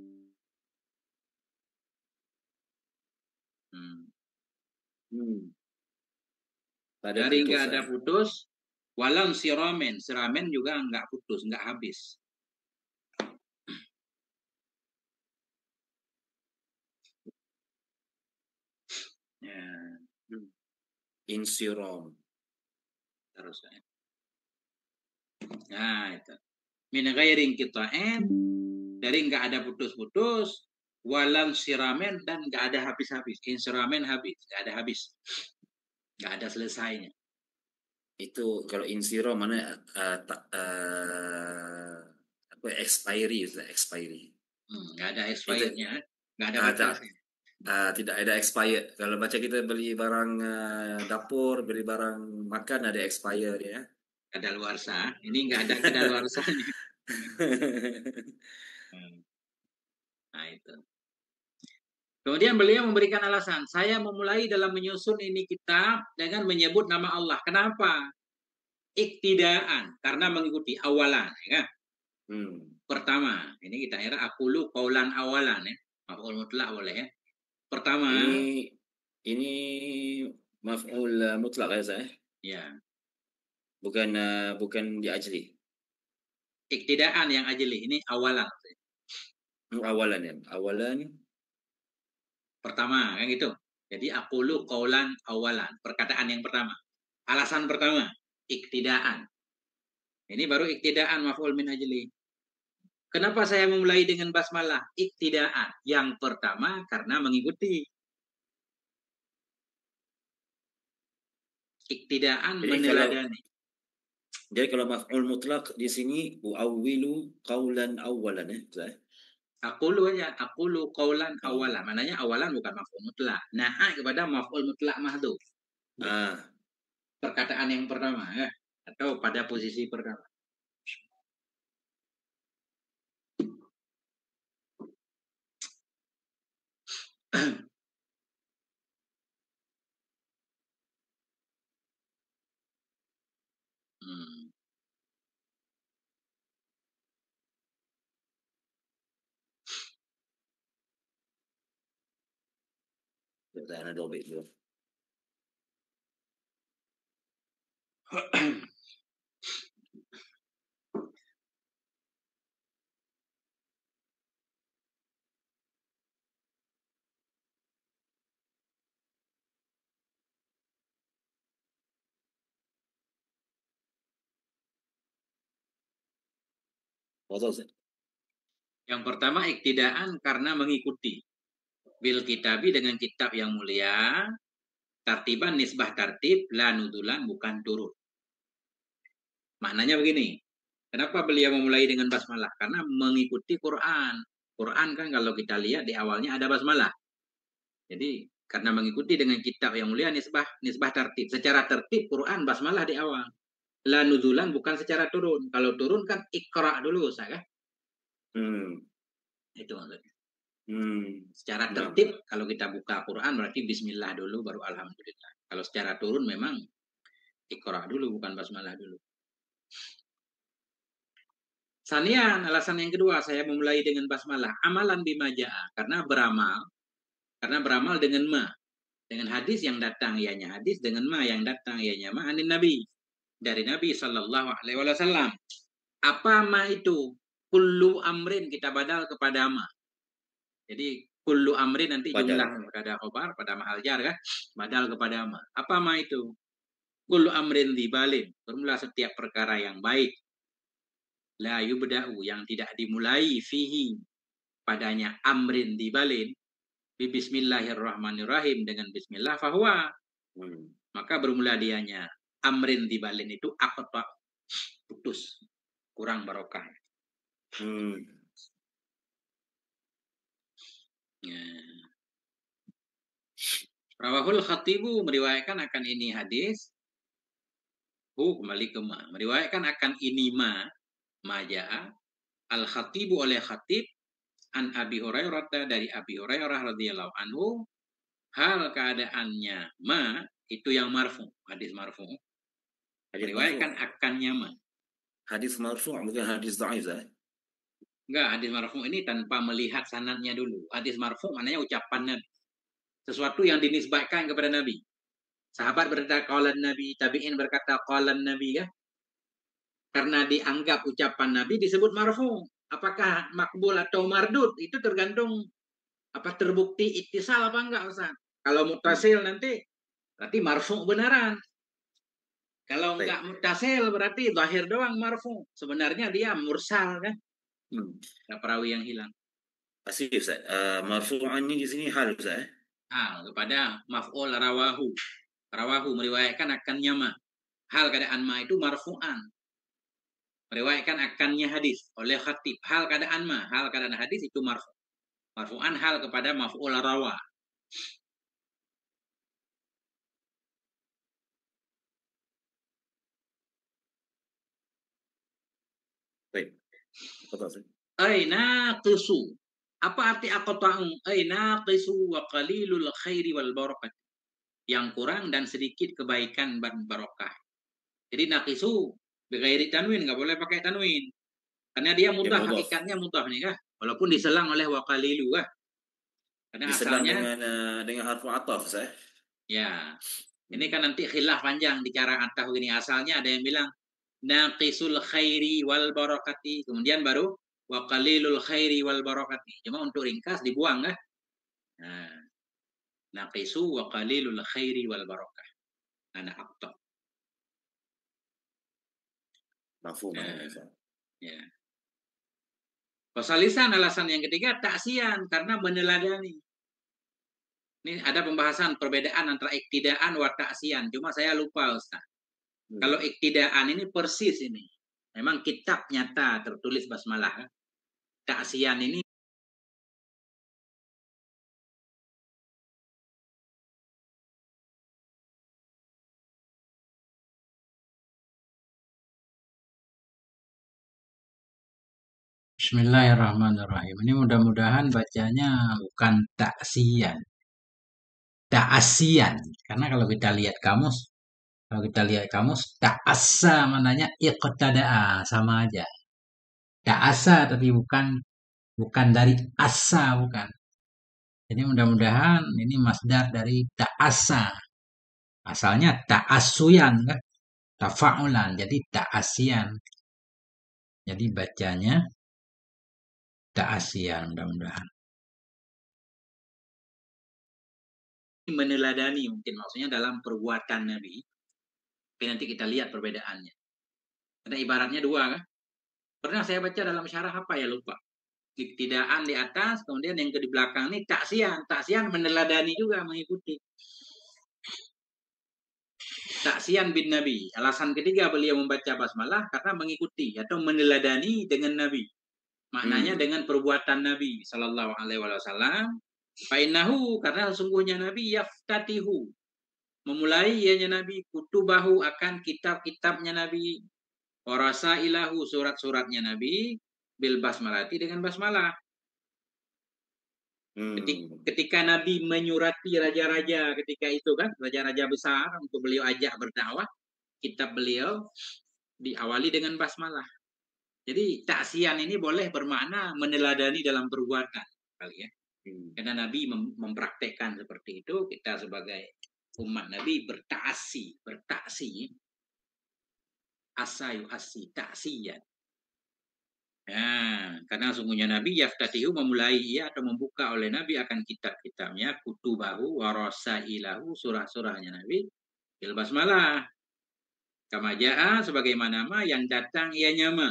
Dari enggak ada putus. Walam siramen, siramen juga enggak putus, enggak habis. Insiram. Terus. Nah, itu. Min ghairin qita'in, dari enggak ada putus-putus. walan siramen, dan nggak ada habis-habis. Insiramen habis, nggak ada habis, nggak ada selesainya. Itu kalau insiro mana apa expiry, expiry. Nggak ada Itu expirednya, nggak ada tak, batasnya. tidak ada expired. Kalau baca kita beli barang dapur, beli barang makan ada expired ya. Kadaluarsa, ini nggak ada kadaluarsanya. Nah itu. Kemudian beliau memberikan alasan, saya memulai dalam menyusun ini kitab dengan menyebut nama Allah. Kenapa? Iktidaan, karena mengikuti awalan. Ya. Pertama, ini kita era akulu kaulan awalan ya. Maf'ul mutlak boleh ya. Pertama. Ini maf'ul mutlak ya saya? Ya. Bukan di ajli. Iktidaan yang ajli, ini awalan. Awalan ya. Awalan. Pertama, kan gitu. Jadi akulu kaulan awalan, perkataan yang pertama. Alasan pertama, iktidaan. Ini baru iktidaan maf'ul min ajli. Kenapa saya memulai dengan basmalah? Iktidaan. Yang pertama karena mengikuti. Iktidaan meneladani. Jadi kalau maf'ul mutlak di sini uawwilu qaulan awalan ya. Aqulu aja, aqulu qaulan awalan. Maknanya awalan bukan maf'ul mutlak. Na'a kepada maf'ul mutlak mahdhuf. Perkataan yang pertama ya, atau pada posisi pertama. Ada dobit dulu. Yang pertama iktidaan karena mengikuti. Bil kitabi dengan kitab yang mulia, tartiban nisbah tartib, la nudulan bukan turun. Maknanya begini, kenapa beliau memulai dengan basmalah? Karena mengikuti Quran. Quran kan kalau kita lihat di awalnya ada basmalah. Jadi karena mengikuti dengan kitab yang mulia nisbah tartib. Secara tertib Quran basmalah di awal. La nuzulan bukan secara turun. Kalau turun kan ikra dulu saya. Itu maksudnya. Secara tertib kalau kita buka Quran berarti bismillah dulu baru alhamdulillah. Kalau secara turun memang ikra dulu bukan basmalah dulu. Sanian, alasan yang kedua saya memulai dengan basmalah. Amalan bima ja'a, karena beramal dengan ma. Dengan hadis yang datang ianya hadis, dengan ma yang datang ianya ma anin Nabi. Dari Nabi sallallahu alaihi wasallam. Apa ma itu? Kullu amrin kita badal kepada ma. Jadi kullu amrin nanti jumlah pada khobar, pada mahal jar kan? Badal kepada ma. Apa ma itu? Kullu amrin dibalin. Bermula setiap perkara yang baik. La yubda'u yang tidak dimulai fihi padanya amrin dibalin bismillahirrahmanirrahim dengan bismillah fahuwa maka bermula dianya amrin dibalin itu aqta putus kurang barokah. Rawahul Khatibu meriwayatkan akan ini hadis. Kembali ke ma. Meriwayatkan akan ini ma ja'a al Khatibu oleh Khatib an Abi Hurairah dari Abi Hurairah radhiyallahu anhu hal keadaannya ma itu yang marfu, hadis marfu. Meriwayatkan akannya ma. Hadis marfu bukan hadis dhaif ya? Enggak, hadis marfu ini tanpa melihat sanadnya dulu. Hadis marfu maknanya ucapan Nabi. Sesuatu yang dinisbahkan kepada Nabi. Sahabat berkata qalan Nabi, tabi'in berkata qalan Nabi ya. Karena dianggap ucapan Nabi disebut marfu. Apakah makbul atau mardud itu tergantung apa terbukti ittisal apa enggak Ustaz. Kalau muttasil nanti berarti marfu beneran. Kalau enggak muttasil berarti zahir doang marfu. Sebenarnya dia mursal kan. Perawi yang hilang. Asli Ustaz. Marfu'an ni di sini hal Ustaz. Kepada maf'ul rawahu. Rawahu meriwayatkan akannya ma. Hal keadaan ma itu marfu'an. Meriwayatkan akannya hadis oleh khatib. Hal keadaan ma. Hal keadaan hadis itu marfu'. Marfu'an hal kepada maf'ul rawa. Baik. Betul Ustaz. Aina qisu. Apa arti aqta'u? Aina qisu wa qalilul khairi wal barakat. Yang kurang dan sedikit kebaikan dan barokah. Jadi naqisu bighairi tanwin, nggak boleh pakai tanwin. Karena dia mudah, Mudhaf. hakikatnya mudah nih kah? Walaupun diselang oleh wa qalilu kah? Karena Diselang asalnya dengan harfu ataf Ustaz. ya. Ini kan nanti khilaf panjang di cara ataf ini. Asalnya ada yang bilang naqisul khairi wal barakati. Kemudian baru wa qalilul khairi wal barakati. Cuma untuk ringkas dibuang kah? Nah, naqisu wa qalilul khairi wal barakah. Ana akta. Mafhum Ustaz. Ya. Wasalisan alasan yang ketiga taksian karena meneladani. Ini ada pembahasan perbedaan antara iktidaan wa taksian. Cuma saya lupa Ustaz. Kalau iktidaan ini persis ini. Memang kitab nyata tertulis basmalah. Taksian ini Bismillahirrahmanirrahim. Ini mudah-mudahan bacanya bukan taksian. Ta'asian. Karena kalau kita lihat kamus, ta'assa mananya iqtada'a, sama aja. Ta'assa tapi bukan dari asa, bukan. Jadi mudah-mudahan ini masdar dari ta'assa. Asalnya ta'assuyan kan? Tafa'ulan. Jadi ta'asian. Jadi bacanya ta'asian mudah-mudahan. Meneladani mungkin maksudnya dalam perbuatan Nabi. Tapi nanti kita lihat perbedaannya. Karena ibaratnya dua kan. Pernah saya baca dalam syarah apa ya lupa. Iktidaan di atas, kemudian yang di belakang ini taksian. Taksian meneladani juga, mengikuti. Taksian bin Nabi. Alasan ketiga beliau membaca basmalah karena mengikuti atau meneladani dengan Nabi. Maknanya dengan perbuatan Nabi sallallahu alaihi wasallam. Fainahu karena sesungguhnya Nabi yaftatihu. Memulai ianya Nabi kutubahu akan kitab-kitabnya Nabi. Warasailahu surat-suratnya Nabi. Bil basmalati dengan basmalah. Ketika Nabi menyurati raja-raja ketika itu kan, raja-raja besar untuk beliau ajak berdakwah, kitab beliau diawali dengan basmalah. Jadi taksian ini boleh bermakna meneladani dalam perbuatan kali ya. Karena Nabi mempraktekkan seperti itu, kita sebagai umat Nabi bertaksi, asayu asi taksian. Ya, karena sungguhnya Nabi yaftatihu memulai ia atau membuka oleh Nabi akan kitab-kitabnya kutubahu warasailahu surah-surahnya Nabi bil basmalah kama jaa sebagaimana ma yang datang ianya ma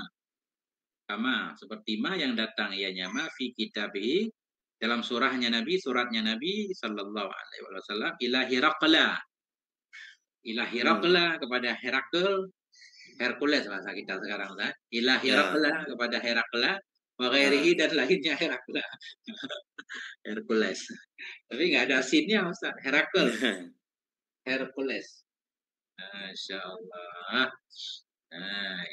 kama seperti ma yang datang ianya ma fi kitabihi dalam surahnya Nabi suratnya Nabi sallallahu alaihi wasallam ila Hirakla kepada Herakl Hercules bahasa kita sekarang kan. Ila Herakla kepada Herakla wa ghairihi dan lainnya Herakla. Hercules. Tapi nggak ada sinnya Ustaz. Herakl. Hercules. Masya Allah. Nah,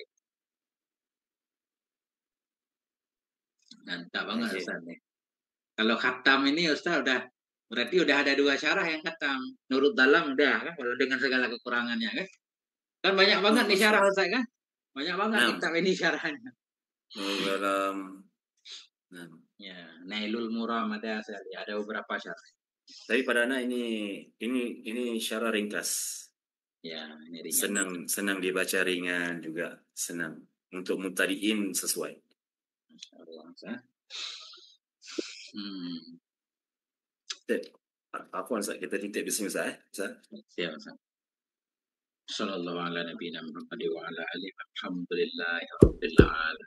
mantap banget Ustaz nih. Kalau khatam ini Ustaz berarti udah ada 2 syarah yang khatam. Nurut dalam udah kan kalau dengan segala kekurangannya kan. Kan banyak banget nih syarah Ustaz kan. Banyak banget kitab ini syarahnya. Dalam ya, Nailul Muram ada beberapa syarah. Tapi pada anak ini syarah ringkas. Ya, ini ringan. Senang dibaca ringan juga senang untuk mubtadiin sesuai. Masyaallah. Afwan Ustaz, kita titip di sini Ustaz. Siap Ustaz. Sallallahu ala nabiyina Muhammad wa ala alihi alhamdulillahi rabbil alamin.